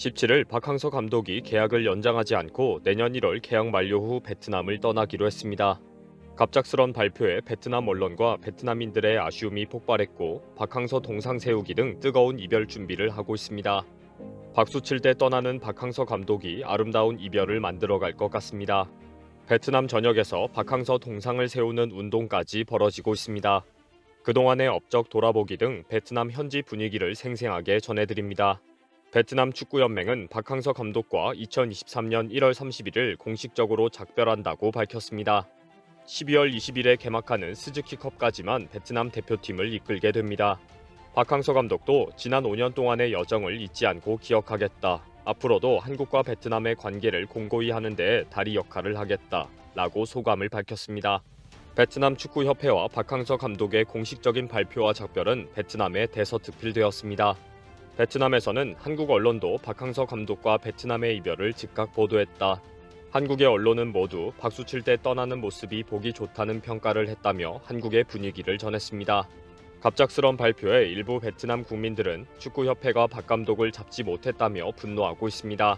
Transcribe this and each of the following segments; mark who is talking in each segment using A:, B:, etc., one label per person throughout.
A: 17일 박항서 감독이 계약을 연장하지 않고 내년 1월 계약 만료 후 베트남을 떠나기로 했습니다. 갑작스런 발표에 베트남 언론과 베트남인들의 아쉬움이 폭발했고 박항서 동상 세우기 등 뜨거운 이별 준비를 하고 있습니다. 박수 칠 때 떠나는 박항서 감독이 아름다운 이별을 만들어갈 것 같습니다. 베트남 전역에서 박항서 동상을 세우는 운동까지 벌어지고 있습니다. 그동안의 업적 돌아보기 등 베트남 현지 분위기를 생생하게 전해드립니다. 베트남 축구연맹은 박항서 감독과 2023년 1월 31일 공식적으로 작별한다고 밝혔습니다. 12월 20일에 개막하는 스즈키컵까지만 베트남 대표팀을 이끌게 됩니다. 박항서 감독도 지난 5년 동안의 여정을 잊지 않고 기억하겠다. 앞으로도 한국과 베트남의 관계를 공고히 하는 데 다리 역할을 하겠다. 라고 소감을 밝혔습니다. 베트남 축구협회와 박항서 감독의 공식적인 발표와 작별은 베트남에 대서특필되었습니다. 베트남에서는 한국 언론도 박항서 감독과 베트남의 이별을 즉각 보도했다. 한국의 언론은 모두 박수 칠 때 떠나는 모습이 보기 좋다는 평가를 했다며 한국의 분위기를 전했습니다. 갑작스런 발표에 일부 베트남 국민들은 축구협회가 박 감독을 잡지 못했다며 분노하고 있습니다.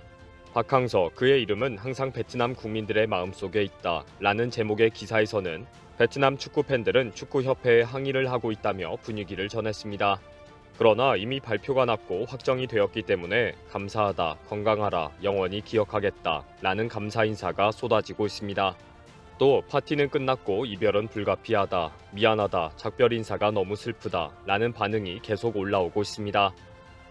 A: 박항서, 그의 이름은 항상 베트남 국민들의 마음속에 있다 라는 제목의 기사에서는 베트남 축구 팬들은 축구협회에 항의를 하고 있다며 분위기를 전했습니다. 그러나 이미 발표가 났고 확정이 되었기 때문에 감사하다, 건강하라, 영원히 기억하겠다 라는 감사 인사가 쏟아지고 있습니다. 또 파티는 끝났고 이별은 불가피하다, 미안하다, 작별 인사가 너무 슬프다 라는 반응이 계속 올라오고 있습니다.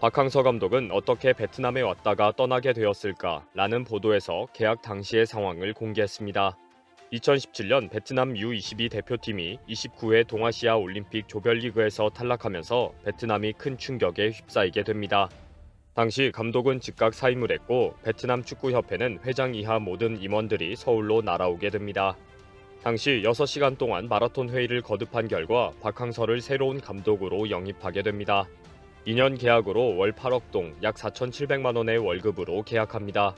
A: 박항서 감독은 어떻게 베트남에 왔다가 떠나게 되었을까 라는 보도에서 계약 당시의 상황을 공개했습니다. 2017년 베트남 U22 대표팀이 29회 동아시아 올림픽 조별리그에서 탈락하면서 베트남이 큰 충격에 휩싸이게 됩니다. 당시 감독은 즉각 사임을 했고 베트남 축구협회는 회장 이하 모든 임원들이 서울로 날아오게 됩니다. 당시 6시간 동안 마라톤 회의를 거듭한 결과 박항서를 새로운 감독으로 영입하게 됩니다. 2년 계약으로 월 8억 동 약 4,700만 원의 월급으로 계약합니다.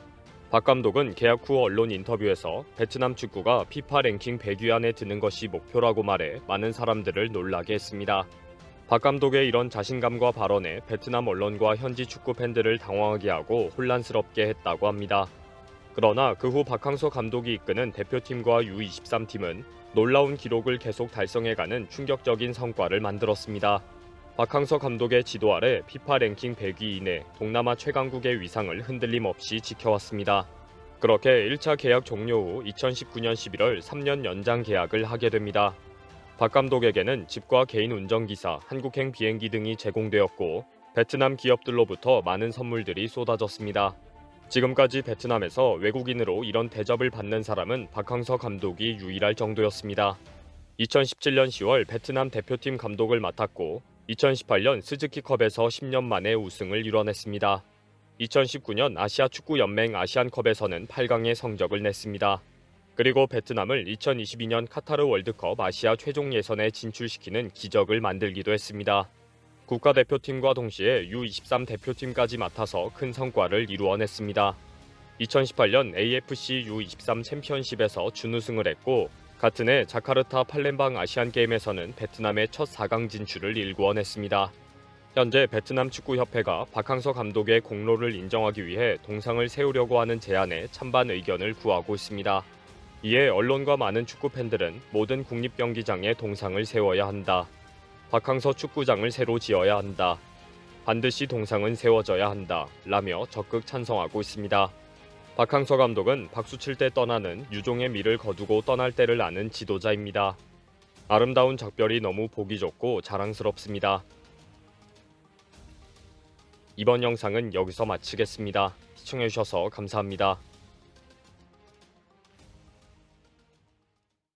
A: 박 감독은 계약 후 언론 인터뷰에서 베트남 축구가 피파 랭킹 100위 안에 드는 것이 목표라고 말해 많은 사람들을 놀라게 했습니다. 박 감독의 이런 자신감과 발언에 베트남 언론과 현지 축구 팬들을 당황하게 하고 혼란스럽게 했다고 합니다. 그러나 그 후 박항서 감독이 이끄는 대표팀과 U23팀은 놀라운 기록을 계속 달성해가는 충격적인 성과를 만들었습니다. 박항서 감독의 지도 아래 피파 랭킹 100위 이내 동남아 최강국의 위상을 흔들림 없이 지켜왔습니다. 그렇게 1차 계약 종료 후 2019년 11월 3년 연장 계약을 하게 됩니다. 박 감독에게는 집과 개인 운전기사, 한국행 비행기 등이 제공되었고 베트남 기업들로부터 많은 선물들이 쏟아졌습니다. 지금까지 베트남에서 외국인으로 이런 대접을 받는 사람은 박항서 감독이 유일할 정도였습니다. 2017년 10월 베트남 대표팀 감독을 맡았고 2018년 스즈키컵에서 10년 만에 우승을 이뤄냈습니다. 2019년 아시아 축구 연맹 아시안컵에서는 8강의 성적을 냈습니다. 그리고 베트남을 2022년 카타르 월드컵 아시아 최종 예선에 진출시키는 기적을 만들기도 했습니다. 국가대표팀과 동시에 U23 대표팀까지 맡아서 큰 성과를 이루어냈습니다. 2018년 AFC U23 챔피언십에서 준우승을 했고 같은 해 자카르타 팔렘방 아시안게임에서는 베트남의 첫 4강 진출을 일궈냈습니다. 현재 베트남 축구협회가 박항서 감독의 공로를 인정하기 위해 동상을 세우려고 하는 제안에 찬반 의견을 구하고 있습니다. 이에 언론과 많은 축구팬들은 모든 국립경기장에 동상을 세워야 한다. 박항서 축구장을 새로 지어야 한다. 반드시 동상은 세워져야 한다. 라며 적극 찬성하고 있습니다. 박항서 감독은 박수 칠 때 떠나는 유종의 미를 거두고 떠날 때를 아는 지도자입니다. 아름다운 작별이 너무 보기 좋고 자랑스럽습니다. 이번 영상은 여기서 마치겠습니다. 시청해주셔서 감사합니다.